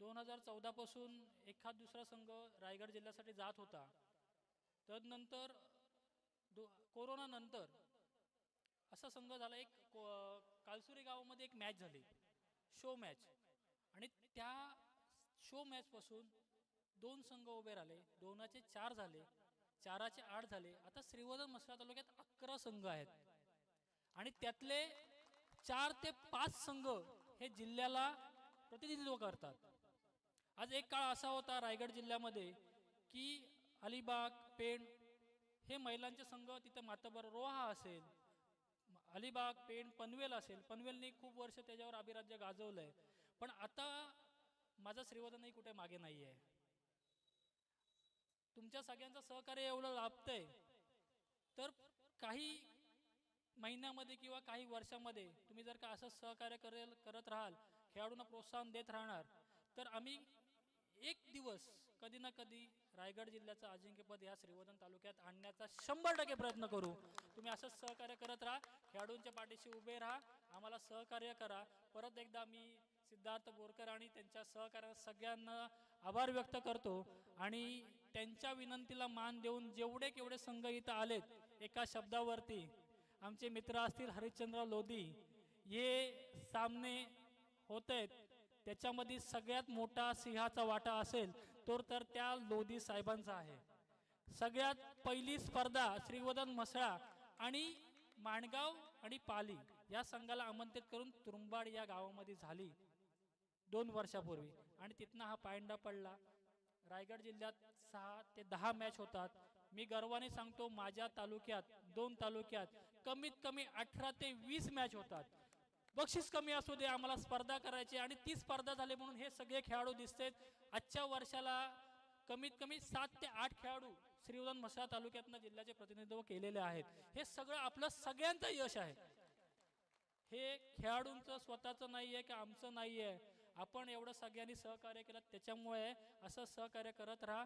2014 पासून एखाद दुसरा संघ रायगड जिल्ह्यासाठी जात होता. तदनंतर कोरोना नंतर असा संघ झाला, एक कालसुरी गावामध्ये एक मॅच झाली, शो मॅच. आणि त्या शो मॅच पासून 2 संघ उभे राहिले, 2चे 4 झाले, 4चे 8 झाले. आता श्रीवर्धन म्हसळा तालुक्यात 11 संघ आहेत आणि त्यातले 4 ते 5 संघ हे जिल्ह्याला प्रतिनिधित्व करतात. आज एक काळ असा होता रायगड जिल्ह्यामध्ये की अलिबाग, पेण हे महिलांचे संघ, तिथे मातबर रोहा असेल, अलिबाग, पेण, पनवेल असेल, पनवेलने खूप वर्ष त्याच्यावर अभिराज्य गाजवलंय. पण आता माझा श्रीवर्धनही कुठे मागे नाही आहे. तुमच्या सगळ्यांचं सहकार्य एवढं लाभतंय तर काही महिन्यामध्ये किंवा काही वर्षामध्ये तुम्ही जर का असं सहकार्य करत राहाल, खेळाडूंना प्रोत्साहन देत राहणार, तर आम्ही एक दिवस कधी ना कधी रायगड जिल्ह्याचं अजिंक्यपद या श्रीवर्धन तालुक्यात आणण्याचा 100% प्रयत्न करू. तुम्ही असंच सहकार्य करत राहा, खेळाडूंच्या पाठीशी उभे राहा, आम्हाला सहकार्य करा. परत एकदा मी सिद्धार्थ बोरकर आणि त्यांच्या सहकार्या सगळ्यांना आभार व्यक्त करतो आणि त्यांच्या विनंतीला मान देऊन जेवढे केवढे संघ इथं आलेत, एका शब्दावरती आमचे मित्र असतील हरिश्चंद्र लोधी, हे सामने होत आहेत, त्याच्यामध्ये सगळ्यात मोठा सिंहाचा वाटा असेल तर त्या लोधी साहेबांचा आहे. सगळ्यात पहिली स्पर्धा श्रीवर्धन म्हसळा आणि माणगाव आणि पाली या संघाला आमंत्रित करून तुरुंबाड या गावामध्ये झाली 2 वर्षापूर्वी आणि तिथनं हा पायंडा पडला. रायगड जिल्ह्यात 6 ते 10 मॅच होतात. मी गर्वाने सांगतो, माझ्या तालुक्यात 2 तालुक्यात कमीत कमी 18 ते 20 मॅच होतात. बक्षीस कमी असू दे, आम्हाला स्पर्धा करायची आणि ती स्पर्धा झाली म्हणून हे सगळे खेळाडू दिसतात. आजच्या वर्षाला कमीत कमी 7 ते 8 खेळाडू श्रीवर्धन म्हसळा तालुक्यातनं जिल्ह्याचे प्रतिनिधित्व केलेले आहेत. हे सगळं आपलं सगळ्यांचं यश आहे. हे खेळाडूंचं स्वतःचं नाहीये की आमचं नाहीये. आपण एवढं सगळ्यांनी सहकार्य केलं, त्याच्यामुळे असं सहकार्य करत राहा.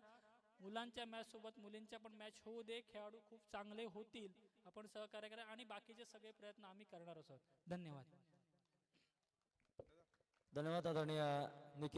मुलांच्या मॅच सोबत मुलींच्या पण मॅच होऊ दे, खेळाडू खूप चांगले होतील. आपण सहकार्य करा आणि बाकीचे सगळे प्रयत्न आम्ही करणार आहोत. धन्यवाद. धन्यवाद आदरणीय निखिल.